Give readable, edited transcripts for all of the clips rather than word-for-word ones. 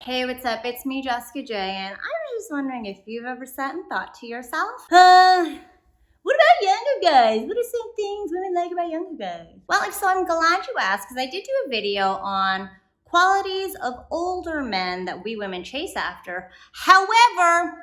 Hey, what's up? It's me, Jessica J, and I was just wondering if you've ever sat and thought to yourself, what about younger guys? What are some things women like about younger guys? Well, if so, I'm glad you asked, because I did do a video on qualities of older men that we women chase after. However,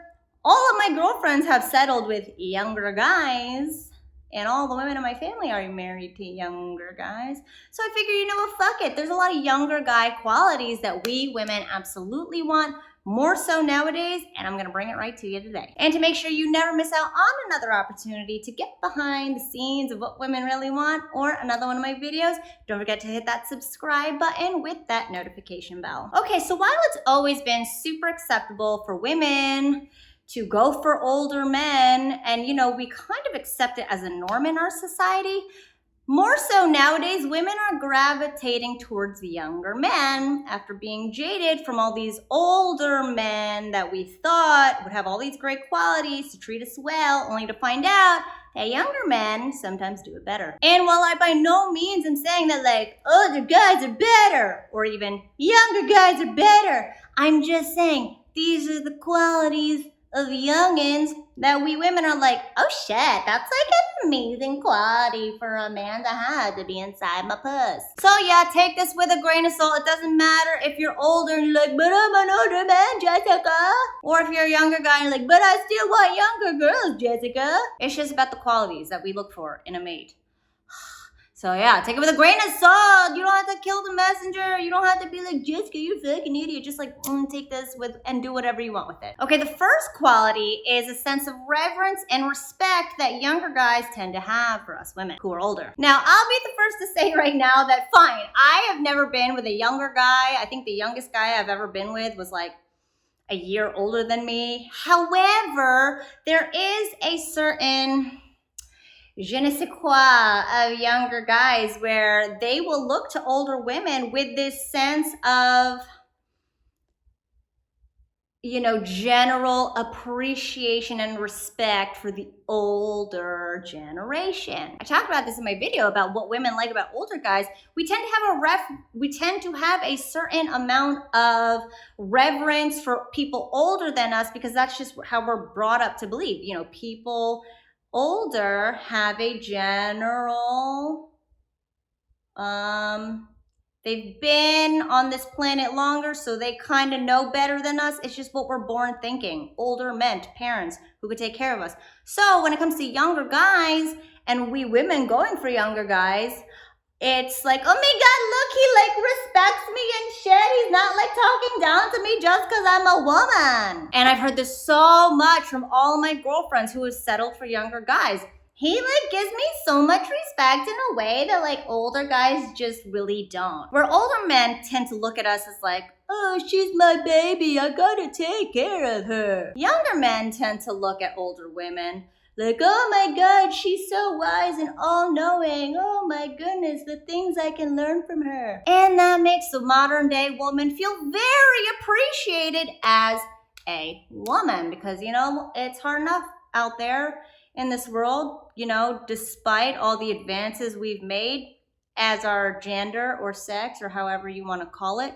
all of my girlfriends have settled with younger guys. And all the women in my family are married to younger guys. So I figure, you know what, fuck it. There's a lot of younger guy qualities that we women absolutely want, more so nowadays, and I'm gonna bring it right to you today. And to make sure you never miss out on another opportunity to get behind the scenes of what women really want or another one of my videos, don't forget to hit that subscribe button with that notification bell. Okay, so while it's always been super acceptable for women to go for older men, and you know, we kind of accept it as a norm in our society, more so nowadays, women are gravitating towards younger men after being jaded from all these older men that we thought would have all these great qualities to treat us well, only to find out that younger men sometimes do it better. And while I by no means am saying that like older guys are better or even younger guys are better, I'm just saying these are the qualities of youngins that we women are like, oh shit, that's like an amazing quality for a man to have, to be inside my puss. So yeah, take this with a grain of salt. It doesn't matter if you're older and you're like, but I'm an older man, Jessica. Or if you're a younger guy and you're like, but I still want younger girls, Jessica. It's just about the qualities that we look for in a mate. So yeah, take it with a grain of salt. You don't have to kill the messenger. You don't have to be like, Jessica, you fucking idiot. Just like, take this with and do whatever you want with it. Okay, the first quality is a sense of reverence and respect that younger guys tend to have for us women who are older. Now, I'll be the first to say right now that fine, I have never been with a younger guy. I think the youngest guy I've ever been with was like a year older than me. However, there is a certain je ne sais quoi of younger guys where they will look to older women with this sense of, you know, general appreciation and respect for the older generation. I talked about this in my video about what women like about older guys. We tend to have a certain amount of reverence for people older than us because that's just how we're brought up to believe. You know, people older have a general, they've been on this planet longer, so they kind of know better than us. It's just what we're born thinking. Older meant parents who could take care of us. So when it comes to younger guys, and we women going for younger guys, it's like, oh my God, look, he like respects me and shit. He's not like talking down to me just because I'm a woman. And I've heard this so much from all of my girlfriends who have settled for younger guys. He like gives me so much respect in a way that like older guys just really don't. Where older men tend to look at us as like, oh, she's my baby, I gotta take care of her. Younger men tend to look at older women like, oh my God, she's so wise and all-knowing. Oh my goodness, the things I can learn from her. And that makes the modern day woman feel very appreciated as a woman because, you know, it's hard enough out there in this world, you know, despite all the advances we've made as our gender or sex or however you want to call it.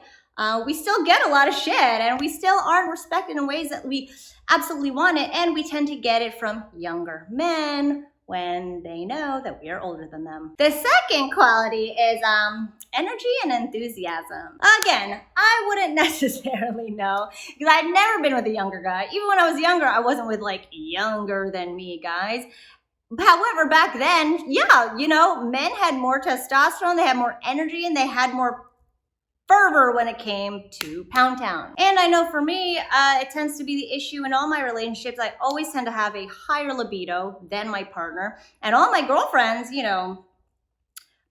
We still get a lot of shit and we still aren't respected in ways that we absolutely want it, and we tend to get it from younger men when they know that we are older than them. The second quality is energy and enthusiasm. Again, I wouldn't necessarily know because I've never been with a younger guy. Even when I was younger, I wasn't with like younger than me guys. However, back then, yeah, you know, men had more testosterone, they had more energy, and they had more fervor when it came to Pound Town. And I know for me, it tends to be the issue in all my relationships. I always tend to have a higher libido than my partner. And all my girlfriends, you know,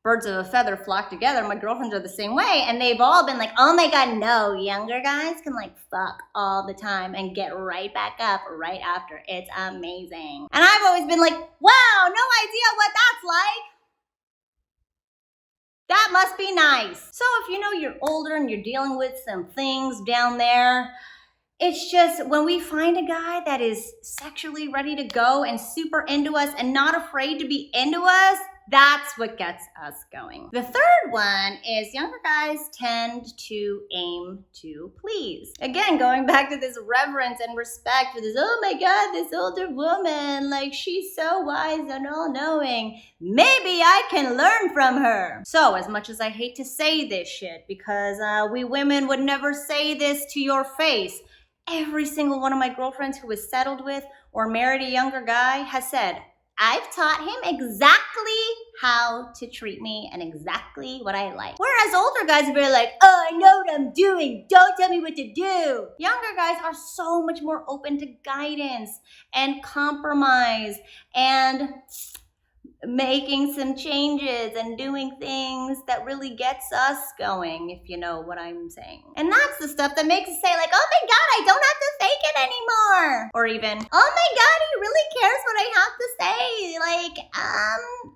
birds of a feather flock together. My girlfriends are the same way. And they've all been like, oh my God, no, younger guys can like fuck all the time and get right back up right after. It's amazing. And I've always been like, wow, no idea what that's like. That must be nice. So if you know you're older and you're dealing with some things down there, it's just when we find a guy that is sexually ready to go and super into us and not afraid to be into us, That's what gets us going. The third one is younger guys tend to aim to please. Again, going back to this reverence and respect for this, oh my God, this older woman, like she's so wise and all-knowing. Maybe I can learn from her. So as much as I hate to say this shit, because we women would never say this to your face, every single one of my girlfriends who was settled with or married a younger guy has said, I've taught him exactly how to treat me and exactly what I like. Whereas older guys are very like, oh, I know what I'm doing. Don't tell me what to do. Younger guys are so much more open to guidance and compromise and making some changes and doing things that really gets us going, if you know what I'm saying. And that's the stuff that makes us say like, oh my God, I don't have to fake it anymore. Or even, oh my God, he really cares what I have to say. Like,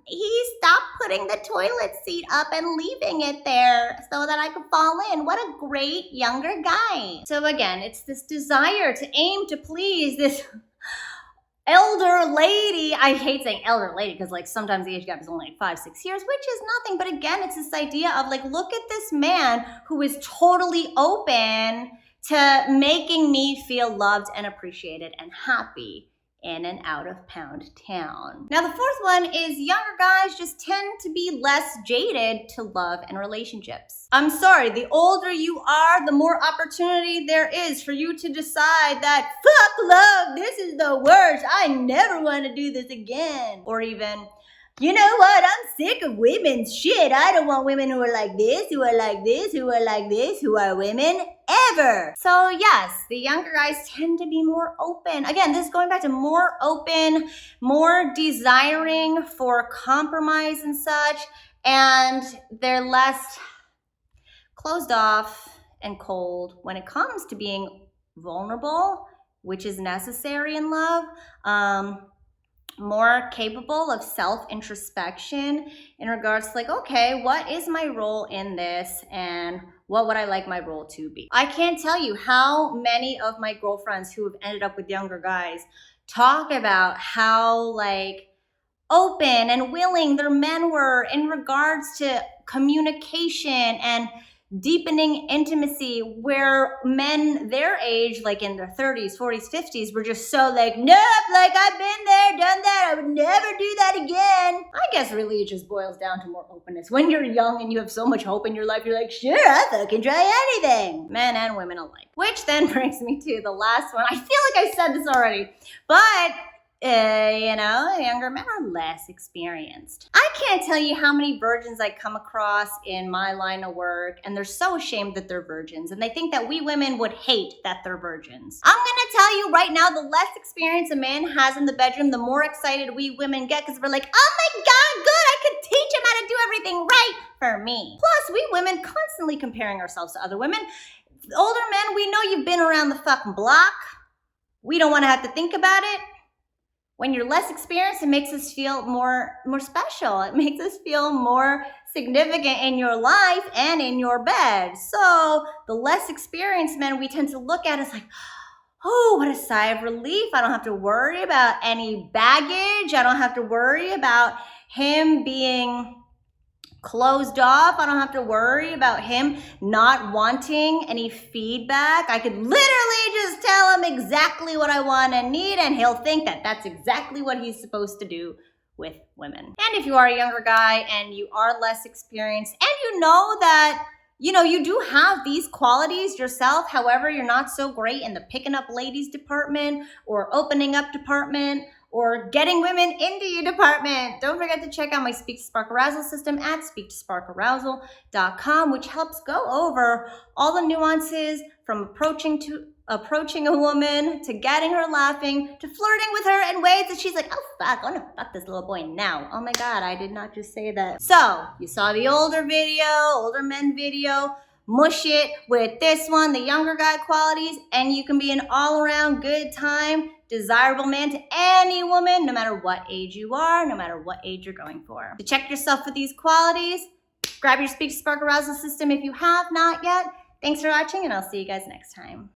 he stopped putting the toilet seat up and leaving it there so that I could fall in. What a great younger guy. So again, it's this desire to aim to please this elder lady. I hate saying elder lady because like sometimes the age gap is only like 5-6 years, which is nothing. But again, it's this idea of like, look at this man who is totally open to making me feel loved and appreciated and happy in an out-of-pound town. Now, the fourth one is younger guys just tend to be less jaded to love and relationships. I'm sorry, the older you are, the more opportunity there is for you to decide that, fuck love, this is the worst, I never want to do this again. Or even, you know what, I'm sick of women's shit. I don't want women who are like this, who are like this, who are like this, who are women ever. So yes, the younger guys tend to be more open. Again, this is going back to more open, more desiring for compromise and such, and they're less closed off and cold when it comes to being vulnerable, which is necessary in love. More capable of self-introspection in regards to like, okay, what is my role in this and what would I like my role to be? I can't tell you how many of my girlfriends who have ended up with younger guys talk about how like open and willing their men were in regards to communication and deepening intimacy, where men their age, like in their 30s, 40s, 50s, were just so like, nope, like I've been there, done that, I would never do that again. I guess really it just boils down to more openness. When you're young and you have so much hope in your life, you're like, sure, I'll fucking try anything. Men and women alike. Which then brings me to the last one. I feel like I said this already, but you know, younger men are less experienced. I can't tell you how many virgins I come across in my line of work, and they're so ashamed that they're virgins, and they think that we women would hate that they're virgins. I'm gonna tell you right now, the less experience a man has in the bedroom, the more excited we women get, because we're like, oh my God, good, I could teach him how to do everything right for me. Plus, we women constantly comparing ourselves to other women. Older men, we know you've been around the fucking block. We don't want to have to think about it. When you're less experienced, it makes us feel more special. It makes us feel more significant in your life and in your bed. So the less experienced men we tend to look at as like, oh, what a sigh of relief. I don't have to worry about any baggage. I don't have to worry about him being closed off. I don't have to worry about him not wanting any feedback. I could literally just tell him exactly what I want and need, and he'll think that that's exactly what he's supposed to do with women. And if you are a younger guy and you are less experienced and you know that, you know, you do have these qualities yourself, however, you're not so great in the picking up ladies department or opening up department or getting women into your department, don't forget to check out my Speak to Spark Arousal system at speaktosparkarousal.com, which helps go over all the nuances from approaching a woman to getting her laughing to flirting with her in ways that she's like, oh fuck, I want to fuck this little boy now. Oh my God, I did not just say that. So you saw the older men video, mush it with this one, the younger guy qualities, and you can be an all-around good time, desirable man to any woman, no matter what age you are, no matter what age you're going for. To check yourself with these qualities, grab your Speak to Spark Arousal system if you have not yet. Thanks for watching, and I'll see you guys next time.